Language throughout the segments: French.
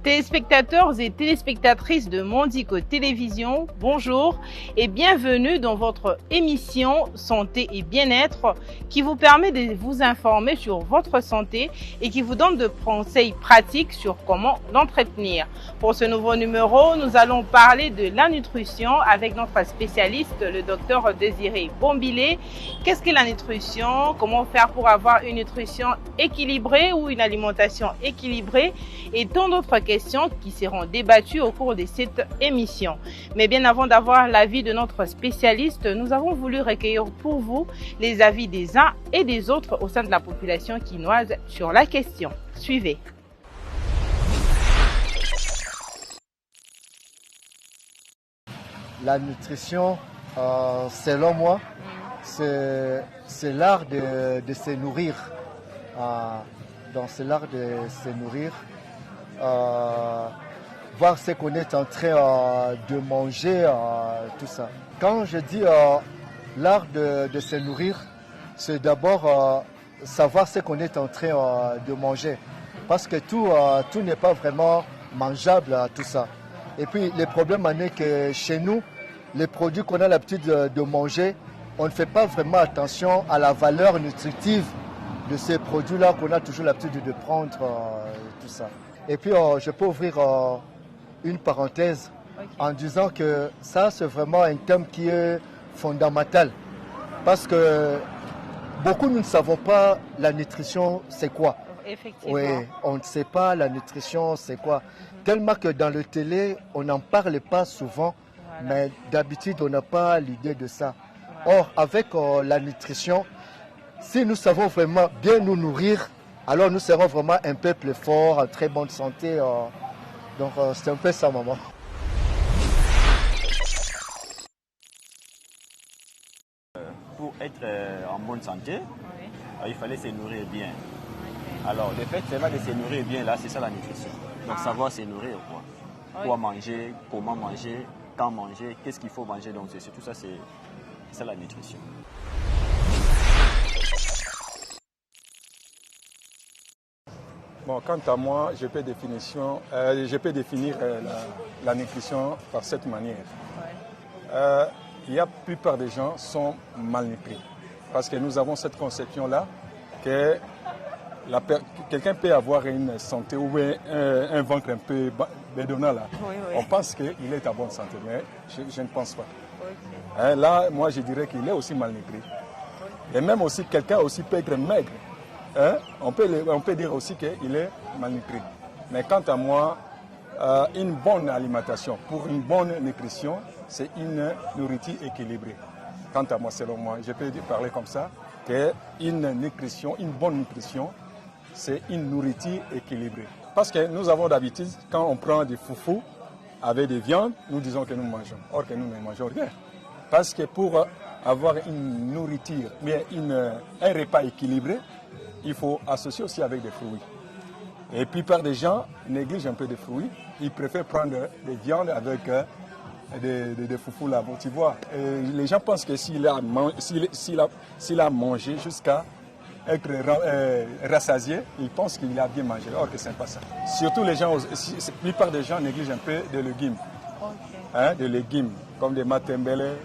Téléspectateurs et téléspectatrices de Mondico Télévision, bonjour et bienvenue dans votre émission Santé et Bien-être qui vous permet de vous informer sur votre santé et qui vous donne de conseils pratiques sur comment l'entretenir. Pour ce nouveau numéro, nous allons parler de la nutrition avec notre spécialiste, le docteur Désiré Bombilé. Qu'est-ce que la nutrition? Comment faire pour avoir une nutrition équilibrée ou une alimentation équilibrée? Et tant d'autres questions qui seront débattues au cours de cette émission. Mais bien avant d'avoir l'avis de notre spécialiste, nous avons voulu recueillir pour vous les avis des uns et des autres au sein de la population quinoise sur la question. Suivez. La nutrition, selon moi, c'est l'art de se nourrir. Donc c'est l'art de se nourrir. Voir ce qu'on est en train de manger, tout ça. Quand je dis l'art de se nourrir, c'est d'abord savoir ce qu'on est en train de manger. Parce que tout n'est pas vraiment mangeable, tout ça. Et puis le problème en est que chez nous, les produits qu'on a l'habitude de manger, on ne fait pas vraiment attention à la valeur nutritive de ces produits-là qu'on a toujours l'habitude de prendre, tout ça. Et puis, je peux ouvrir une parenthèse en disant que ça, c'est vraiment un thème qui est fondamental. Parce que beaucoup, nous ne savons pas la nutrition, c'est quoi. Effectivement. Oui, on ne sait pas la nutrition, c'est quoi. Tellement que dans le télé, on n'en parle pas souvent, mais d'habitude, on n'a pas l'idée de ça. Or, avec la nutrition, si nous savons vraiment bien nous nourrir, alors nous serons vraiment un peuple fort, en très bonne santé. Donc c'est un peu ça, maman. Pour être en bonne santé, il fallait se nourrir bien. Alors le fait de se nourrir bien, là, c'est ça la nutrition. Donc savoir se nourrir, quoi. Quoi manger, comment manger, quand manger, qu'est-ce qu'il faut manger. Donc c'est tout ça, c'est ça la nutrition. Bon, quant à moi, je peux définir la nutrition par cette manière. La plupart des gens sont malnutris parce que nous avons cette conception-là que quelqu'un peut avoir une santé ou un ventre un peu bédonnant là. Oui. On pense qu'il est en bonne santé, mais je ne pense pas. Là, moi, je dirais qu'il est aussi malnutri. Et même aussi, quelqu'un aussi peut être maigre. On peut dire aussi qu'il est malnutri. Mais quant à moi, une bonne alimentation pour une bonne nutrition, c'est une nourriture équilibrée. Quant à moi, selon moi, je peux parler comme ça, qu'une nutrition, une bonne nutrition, c'est une nourriture équilibrée. Parce que nous avons d'habitude, quand on prend des foufous avec des viandes, nous disons que nous mangeons. Or que nous ne mangeons rien. Parce que pour avoir une nourriture, mais un repas équilibré, il faut associer aussi avec des fruits. Et puis, plupart des gens négligent un peu des fruits. Ils préfèrent prendre des viandes avec des foufous là. Bon, tu vois, les gens pensent que s'il a mangé jusqu'à être rassasié, ils pensent qu'il a bien mangé. Or que ce n'est pas ça. Surtout la plupart des gens négligent un peu des légumes. Des légumes comme des matembele,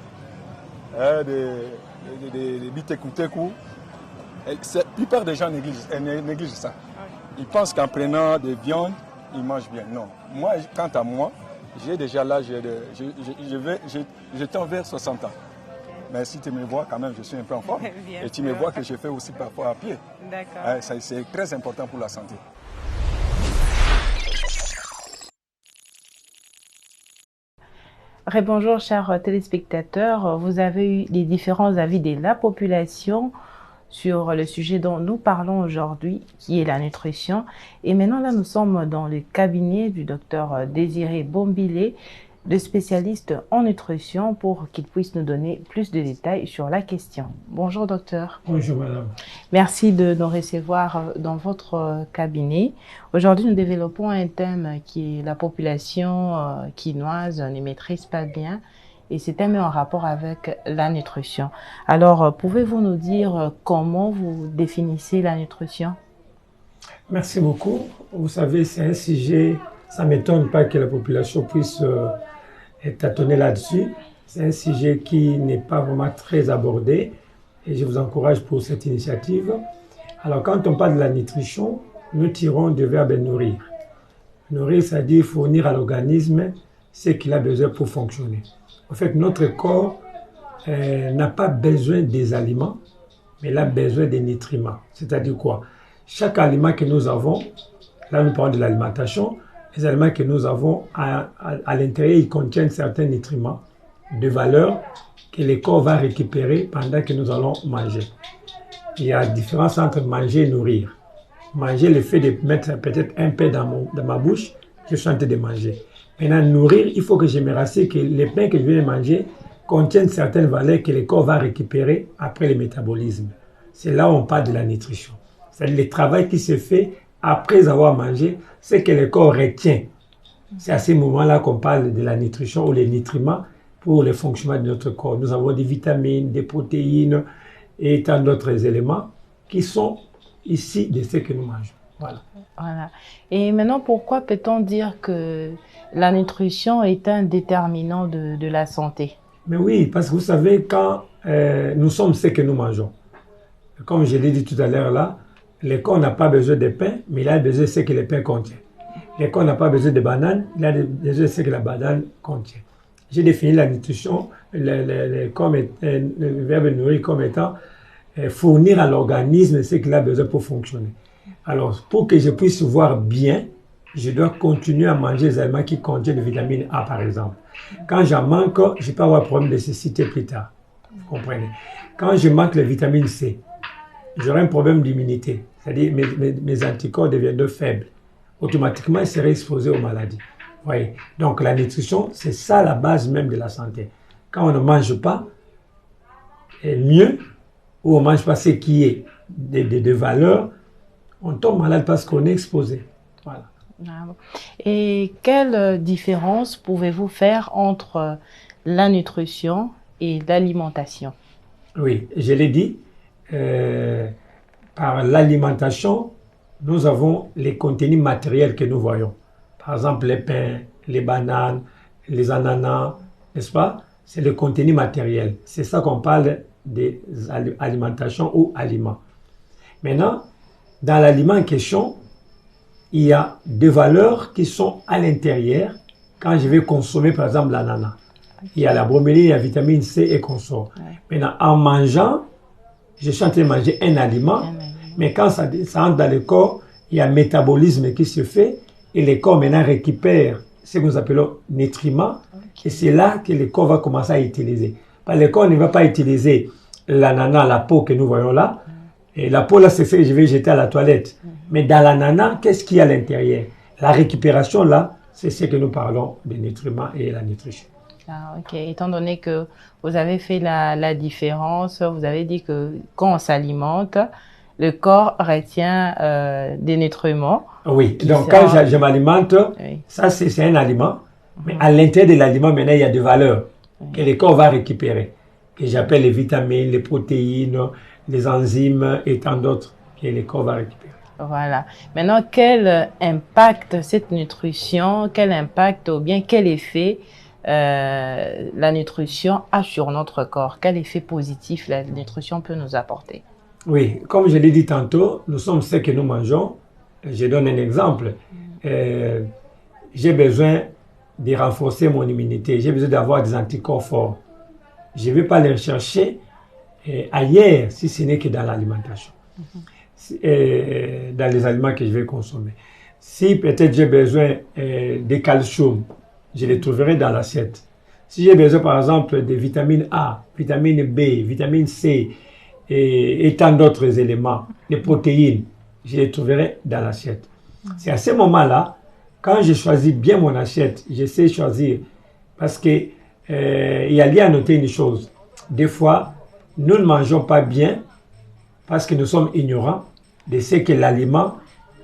des bitekuteku. La plupart des gens négligent ça. Ils pensent qu'en prenant des viandes, ils mangent bien. Non. Moi, quant à moi, j'ai déjà l'âge je tends vers 60 ans. Mais si tu me vois, quand même, je suis un peu en forme. Et tu me vois que je fais aussi parfois à pied. D'accord. C'est très important pour la santé. Bonjour chers téléspectateurs, vous avez eu les différents avis de la population sur le sujet dont nous parlons aujourd'hui, qui est la nutrition. Et maintenant, là, nous sommes dans le cabinet du docteur Désiré Bombilé. le spécialiste en nutrition pour qu'il puisse nous donner plus de détails sur la question. Bonjour docteur. Bonjour madame. Merci de nous recevoir dans votre cabinet. Aujourd'hui, nous développons un thème qui est la population quinoise ne maîtrise pas bien et c'est un en rapport avec la nutrition. Alors, pouvez-vous nous dire comment vous définissez la nutrition? Merci beaucoup. Vous savez, c'est un sujet, ça ne m'étonne pas que la population puisse être tâtonnée là-dessus. C'est un sujet qui n'est pas vraiment très abordé et je vous encourage pour cette initiative. Alors, quand on parle de la nutrition, nous tirons du verbe nourrir. Nourrir, c'est-à-dire fournir à l'organisme ce qu'il a besoin pour fonctionner. En fait, notre corps n'a pas besoin des aliments, mais il a besoin des nutriments. C'est-à-dire quoi? Chaque aliment que nous avons, là nous parlons de l'alimentation, les aliments que nous avons à l'intérieur, ils contiennent certains nutriments de valeur que le corps va récupérer pendant que nous allons manger. Il y a différence entre manger et nourrir. Manger, le fait de mettre peut-être un pain dans ma bouche, je suis en train de manger. Maintenant, nourrir, il faut que je me rassure que les pains que je viens de manger contiennent certaines valeurs que le corps va récupérer après le métabolisme. C'est là où on parle de la nutrition. C'est-à-dire le travail qui se fait après avoir mangé, c'est que le corps retient. C'est à ce moment-là qu'on parle de la nutrition ou les nutriments pour le fonctionnement de notre corps. Nous avons des vitamines, des protéines et tant d'autres éléments qui sont ici de ce que nous mangeons. Voilà. Voilà. Et maintenant, pourquoi peut-on dire que la nutrition est un déterminant de la santé? Mais oui, parce que vous savez, quand nous sommes ce que nous mangeons, comme je l'ai dit tout à l'heure là, le corps n'a pas besoin de pain, mais il a besoin de ce que le pain contient. Le corps n'a pas besoin de banane, il a besoin de ce que la banane contient. J'ai défini la nutrition, le verbe nourrir comme étant fournir à l'organisme ce qu'il a besoin pour fonctionner. Alors, pour que je puisse voir bien, je dois continuer à manger des aliments qui contiennent de vitamine A, par exemple. Quand j'en manque, je peux avoir un problème de cécité plus tard. Vous comprenez? Quand je manque la vitamine C, j'aurai un problème d'immunité. C'est-à-dire mes anticorps deviennent faibles. Automatiquement, ils seraient exposés aux maladies. Vous voyez? Donc, la nutrition, c'est ça la base même de la santé. Quand on ne mange pas, mieux, ou on ne mange pas ce qui est de valeur, on tombe malade parce qu'on est exposé. Voilà. Et quelle différence pouvez-vous faire entre la nutrition et l'alimentation? Oui, je l'ai dit, par l'alimentation, nous avons les contenus matériels que nous voyons. Par exemple, les pains, les bananes, les ananas, n'est-ce pas? C'est le contenu matériel. C'est ça qu'on parle d'alimentation ou aliments. Maintenant, dans l'aliment en question, il y a des valeurs qui sont à l'intérieur quand je vais consommer par exemple l'ananas. Il y a la broméline, il y a la vitamine C et consort. Maintenant, en mangeant, je suis en train de manger un aliment, mais quand ça entre dans le corps, il y a un métabolisme qui se fait et le corps maintenant récupère ce que nous appelons nutriments et c'est là que le corps va commencer à utiliser. Parce que le corps ne va pas utiliser l'ananas, la peau que nous voyons là. Et la peau là, c'est ce que je vais jeter à la toilette. Mais dans l'ananas, qu'est-ce qu'il y a à l'intérieur? La récupération là, c'est ce que nous parlons des nutriments et la nutrition. Ah, ok. Étant donné que vous avez fait la différence, vous avez dit que quand on s'alimente, le corps retient des nutriments. Oui, donc quand je m'alimente, oui. Ça c'est un aliment. Mais à l'intérieur de l'aliment, maintenant, il y a des valeurs que le corps va récupérer. Que j'appelle les vitamines, les protéines, les enzymes et tant d'autres que le corps va récupérer. Voilà. Maintenant, quel impact cette nutrition, quel impact ou bien quel effet la nutrition a sur notre corps? Quel effet positif la nutrition peut nous apporter? Oui, comme je l'ai dit tantôt, nous sommes ce que nous mangeons. Je donne un exemple. J'ai besoin de renforcer mon immunité. J'ai besoin d'avoir des anticorps forts. Je ne vais pas les rechercher ailleurs, si ce n'est que dans l'alimentation. Dans les aliments que je vais consommer. Si peut-être j'ai besoin de calcium, je les trouverai dans l'assiette. Si j'ai besoin par exemple de vitamine A, vitamine B, vitamine C et tant d'autres éléments, les protéines, je les trouverai dans l'assiette. C'est à ce moment-là, quand je choisis bien mon assiette, je sais choisir Parce que il y a lieu à noter une chose. Des fois, nous ne mangeons pas bien parce que nous sommes ignorants de ce que l'aliment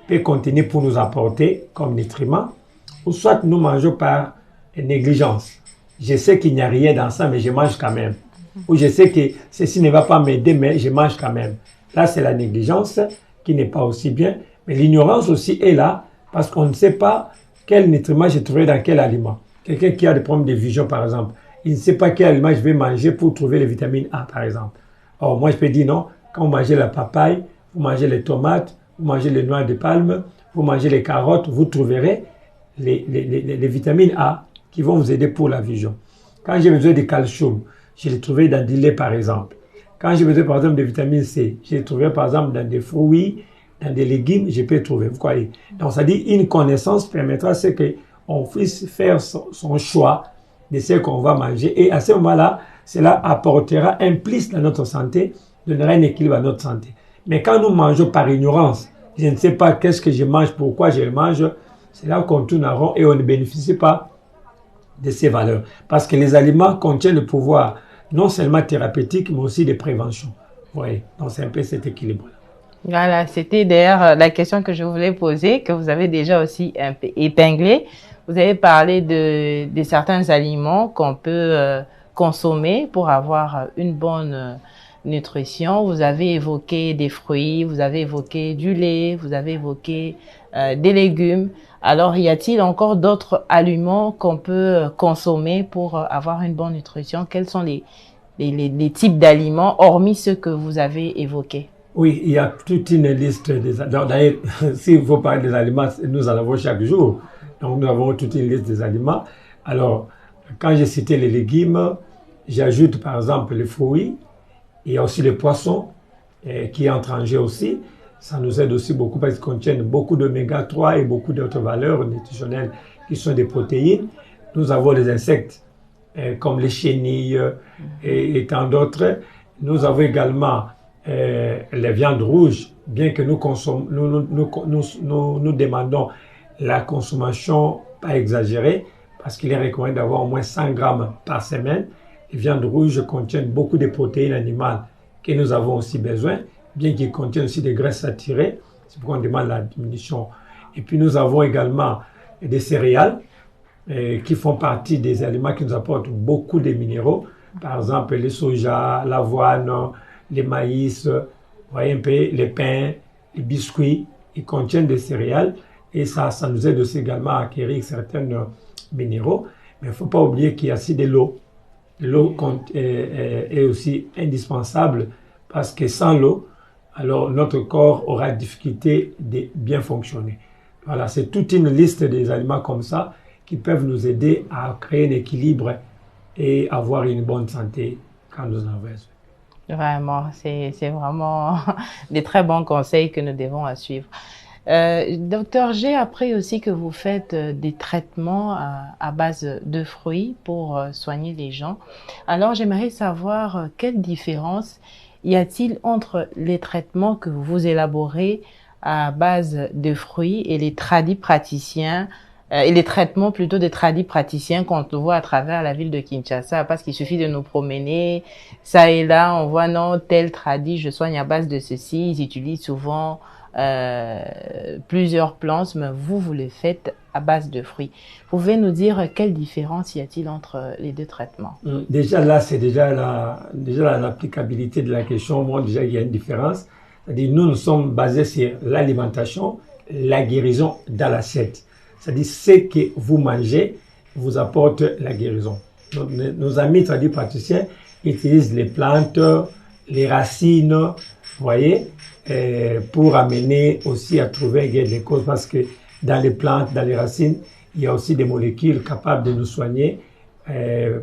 peut contenir pour nous apporter comme nutriments, ou soit nous mangeons par négligence. Je sais qu'il n'y a rien dans ça, mais je mange quand même. Ou je sais que ceci ne va pas m'aider, mais je mange quand même. Là, c'est la négligence qui n'est pas aussi bien. Mais l'ignorance aussi est là parce qu'on ne sait pas quel nutriment je trouverai dans quel aliment. Quelqu'un qui a des problèmes de vision, par exemple, il ne sait pas quel aliment je vais manger pour trouver les vitamines A, par exemple. Or, moi, je peux dire non, quand vous mangez la papaye, vous mangez les tomates, vous mangez les noix de palme, vous mangez les carottes, vous trouverez les vitamines A qui vont vous aider pour la vision. Quand j'ai besoin de calcium, je les trouverai dans du lait, par exemple. Quand j'ai besoin, par exemple, de vitamine C, je les trouverai, par exemple, dans des fruits, dans des légumes, je peux les trouver. Vous voyez? Donc, ça dit, une connaissance permettra à ce qu'on puisse faire son choix de ce qu'on va manger. Et à ce moment-là, cela apportera un plus dans notre santé, donnera un équilibre à notre santé. Mais quand nous mangeons par ignorance, je ne sais pas qu'est-ce que je mange, pourquoi je le mange, c'est là qu'on tourne en rond et on ne bénéficie pas de ces valeurs. Parce que les aliments contiennent le pouvoir non seulement thérapeutique, mais aussi de prévention. Vous voyez, donc c'est un peu cet équilibre-là. Voilà, c'était d'ailleurs la question que je voulais poser, que vous avez déjà aussi un peu épinglée. Vous avez parlé de certains aliments qu'on peut consommer pour avoir une bonne nutrition. Vous avez évoqué des fruits, vous avez évoqué du lait, vous avez évoqué des légumes. Alors, y a-t-il encore d'autres aliments qu'on peut consommer pour avoir une bonne nutrition? Quels sont les types d'aliments, hormis ceux que vous avez évoqués? Oui, il y a toute une liste. D'ailleurs, s'il faut parler des aliments, nous en avons chaque jour. Donc, nous avons toute une liste des aliments. Alors, quand j'ai cité les légumes, j'ajoute par exemple les fruits. Il y a aussi les poissons qui entrent en jeu aussi. Ça nous aide aussi beaucoup parce qu'ils contiennent beaucoup d'oméga 3 et beaucoup d'autres valeurs nutritionnelles qui sont des protéines. Nous avons les insectes comme les chenilles et tant d'autres. Nous avons également les viandes rouges, bien que nous demandons la consommation pas exagérée parce qu'il est recommandé d'avoir au moins 100 grammes par semaine. Les viandes rouges contiennent beaucoup de protéines animales que nous avons aussi besoin, bien qu'ils contiennent aussi des graisses saturées. C'est pourquoi on demande la diminution. Et puis nous avons également des céréales qui font partie des aliments qui nous apportent beaucoup de minéraux. Par exemple, les soja, l'avoine, les maïs, vous voyez un peu, les pains, les biscuits. Ils contiennent des céréales et ça nous aide aussi également à acquérir certains minéraux. Mais il ne faut pas oublier qu'il y a aussi de l'eau. L'eau est aussi indispensable parce que sans l'eau, alors notre corps aura difficulté de bien fonctionner. Voilà, c'est toute une liste des aliments comme ça qui peuvent nous aider à créer un équilibre et avoir une bonne santé quand nous en avons besoin. Vraiment, c'est vraiment des très bons conseils que nous devons suivre. Docteur, j'ai appris aussi que vous faites des traitements à base de fruits pour soigner les gens. Alors, j'aimerais savoir quelle différence y a-t-il entre les traitements que vous élaborez à base de fruits et les tradipraticiens et les traitements plutôt des tradipraticiens qu'on voit à travers la ville de Kinshasa, parce qu'il suffit de nous promener, ça et là, on voit non, tel tradi, je soigne à base de ceci, ils utilisent souvent plusieurs plantes, mais vous les faites à base de fruits. Pouvez nous dire quelle différence y a-t-il entre les deux traitements? Déjà là, c'est déjà l'applicabilité de la question. Moi, déjà, il y a une différence. C'est-à-dire, nous sommes basés sur l'alimentation, la guérison dans l'assiette. C'est-à-dire, ce que vous mangez vous apporte la guérison. Nos amis tradipraticiens utilisent les plantes, les racines, vous voyez, pour amener aussi à trouver des causes, parce que dans les plantes, dans les racines, il y a aussi des molécules capables de nous soigner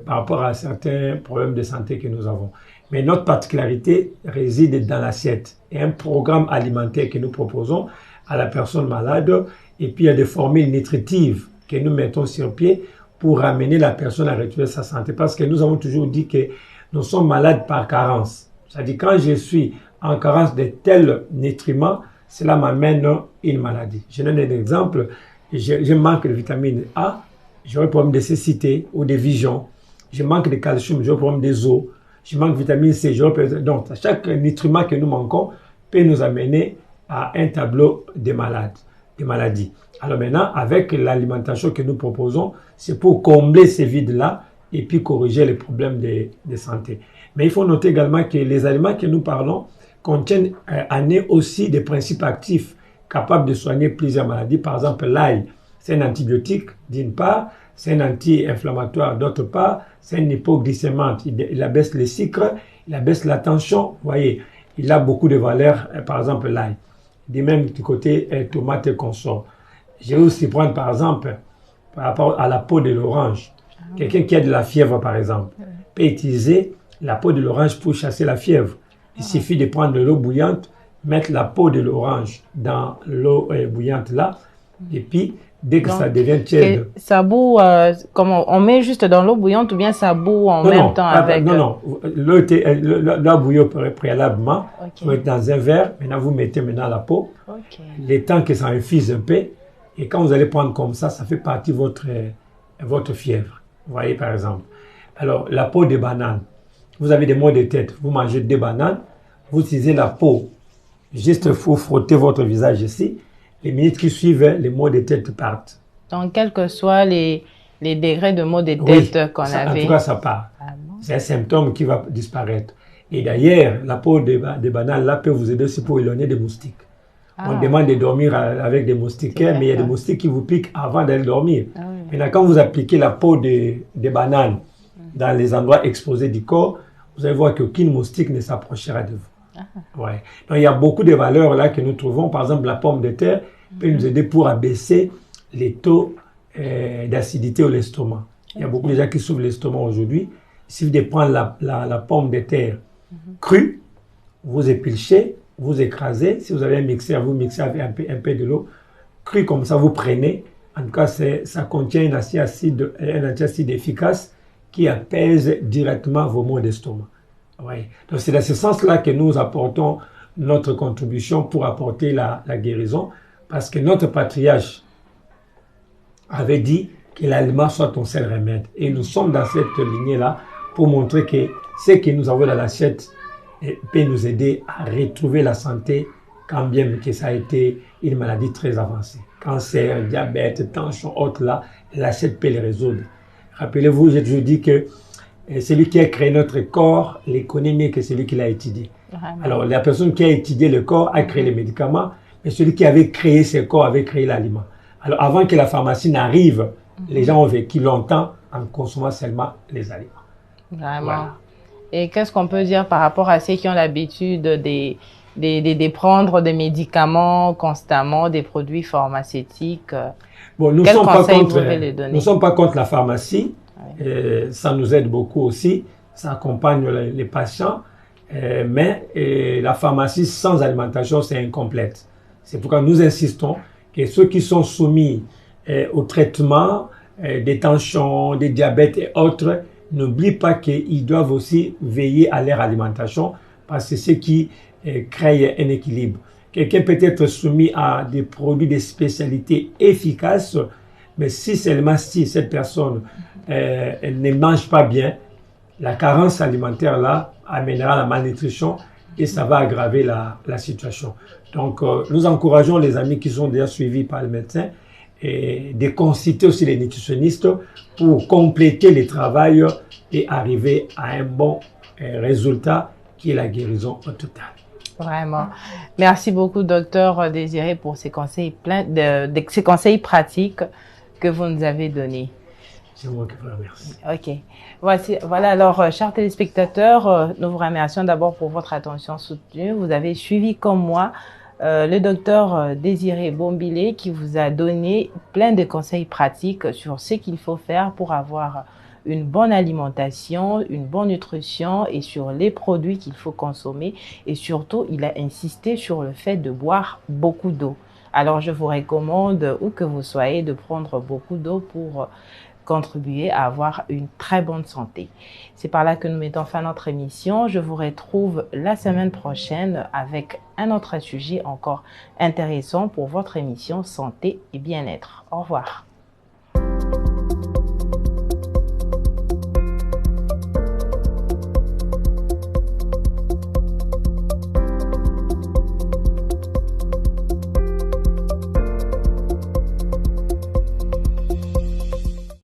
par rapport à certains problèmes de santé que nous avons. Mais notre particularité réside dans l'assiette. Il y a un programme alimentaire que nous proposons à la personne malade, et puis il y a des formules nutritives que nous mettons sur pied pour amener la personne à retrouver sa santé. Parce que nous avons toujours dit que nous sommes malades par carence. C'est-à-dire quand je suis en carence de tels nutriments, cela m'amène une maladie. Je donne un exemple. Je manque de vitamine A, j'aurai un problème de cécité ou de vision. Je manque de calcium, j'aurai un problème des os. Je manque de vitamine C, donc chaque nutriment que nous manquons peut nous amener à un tableau des maladies. Alors maintenant, avec l'alimentation que nous proposons, c'est pour combler ces vides-là et puis corriger les problèmes de santé. Mais il faut noter également que les aliments que nous parlons contiennent en eux aussi des principes actifs capables de soigner plusieurs maladies. Par exemple, l'ail, c'est un antibiotique d'une part, c'est un anti-inflammatoire d'autre part, c'est un hypoglycémante, il abaisse les sucres, il abaisse la tension, vous voyez, il a beaucoup de valeurs, par exemple l'ail. De même du côté tomate et consort. Je vais aussi prendre par exemple, par rapport à la peau de l'orange. Quelqu'un qui a de la fièvre par exemple, peut utiliser la peau de l'orange pour chasser la fièvre. Il suffit de prendre de l'eau bouillante, mettre la peau de l'orange dans l'eau bouillante là, et puis dès que ça devient tiède. Ça bout, comment on met juste dans l'eau bouillante ou bien ça bout en même temps avec... Non, l'eau bouillie préalablement, vous mettez dans un verre, maintenant vous mettez la peau, le temps que ça infuse un peu, et quand vous allez prendre comme ça fait partie de votre fièvre. Vous voyez par exemple. Alors la peau de banane, vous avez des maux de tête, vous mangez des bananes, vous utilisez la peau, juste pour frotter votre visage ici, les minutes qui suivent, les maux de tête partent. Donc, quels que soient les degrés de maux de tête qu'on avait. En tout cas, ça part. C'est un symptôme qui va disparaître. Et d'ailleurs, la peau de banane là peut vous aider aussi pour éloigner des moustiques. On demande de dormir avec des moustiquaires, mais il y a des moustiques qui vous piquent avant d'aller dormir. Maintenant, quand vous appliquez la peau de banane dans les endroits exposés du corps, vous allez voir qu'aucune moustique ne s'approchera de vous. Ouais. Donc, il y a beaucoup de valeurs là que nous trouvons. Par exemple, la pomme de terre peut nous aider pour abaisser les taux d'acidité au l'estomac. Il y a beaucoup de gens qui souffrent l'estomac aujourd'hui. Il suffit de prendre la pomme de terre crue, vous épluchez, vous écrasez. Si vous avez un mixeur, vous mixez avec un peu de l'eau. Crue comme ça, vous prenez. En tout cas, ça contient un antacide efficace qui apaise directement vos maux d'estomac. Oui. Donc c'est dans ce sens-là que nous apportons notre contribution pour apporter la guérison, parce que notre patriarche avait dit que l'aliment soit ton seul remède. Et nous sommes dans cette lignée-là pour montrer que ce que nous avons dans l'assiette peut nous aider à retrouver la santé, quand bien que ça a été une maladie très avancée. Cancer, diabète, tension, autres là, l'assiette peut les résoudre. Rappelez-vous, j'ai toujours dit que celui qui a créé notre corps les connaît mieux que celui qui l'a étudié. Vraiment. Alors, la personne qui a étudié le corps a créé les médicaments, mais celui qui avait créé ce corps avait créé l'aliment. Alors, avant que la pharmacie n'arrive, les gens ont vécu longtemps en consommant seulement les aliments. Vraiment. Voilà. Et qu'est-ce qu'on peut dire par rapport à ceux qui ont l'habitude de prendre des médicaments constamment, des produits pharmaceutiques? Bon, nous ne sommes pas contre la pharmacie. Ça nous aide beaucoup aussi, ça accompagne les patients, mais la pharmacie sans alimentation, c'est incomplète. C'est pourquoi nous insistons que ceux qui sont soumis au traitement des tensions, des diabètes et autres, n'oublient pas qu'ils doivent aussi veiller à leur alimentation, parce que c'est ce qui crée un équilibre. Quelqu'un peut être soumis à des produits de spécialité efficaces, mais si seulement si cette personne elle ne mange pas bien, la carence alimentaire là amènera la malnutrition et ça va aggraver la situation. Donc nous encourageons les amis qui sont déjà suivis par le médecin et de consulter aussi les nutritionnistes pour compléter le travail et arriver à un bon résultat qui est la guérison au total. Vraiment. Merci beaucoup, docteur Désiré, pour ces conseils ces conseils pratiques que vous nous avez donnés. C'est moi qui vous remercie. Ok. Voilà, alors, chers téléspectateurs, nous vous remercions d'abord pour votre attention soutenue. Vous avez suivi comme moi le docteur Désiré Bombilé qui vous a donné plein de conseils pratiques sur ce qu'il faut faire pour avoir une bonne alimentation, une bonne nutrition et sur les produits qu'il faut consommer. Et surtout, il a insisté sur le fait de boire beaucoup d'eau. Alors, je vous recommande, où que vous soyez, de prendre beaucoup d'eau pour contribuer à avoir une très bonne santé. C'est par là que nous mettons fin à notre émission. Je vous retrouve la semaine prochaine avec un autre sujet encore intéressant pour votre émission Santé et Bien-être. Au revoir.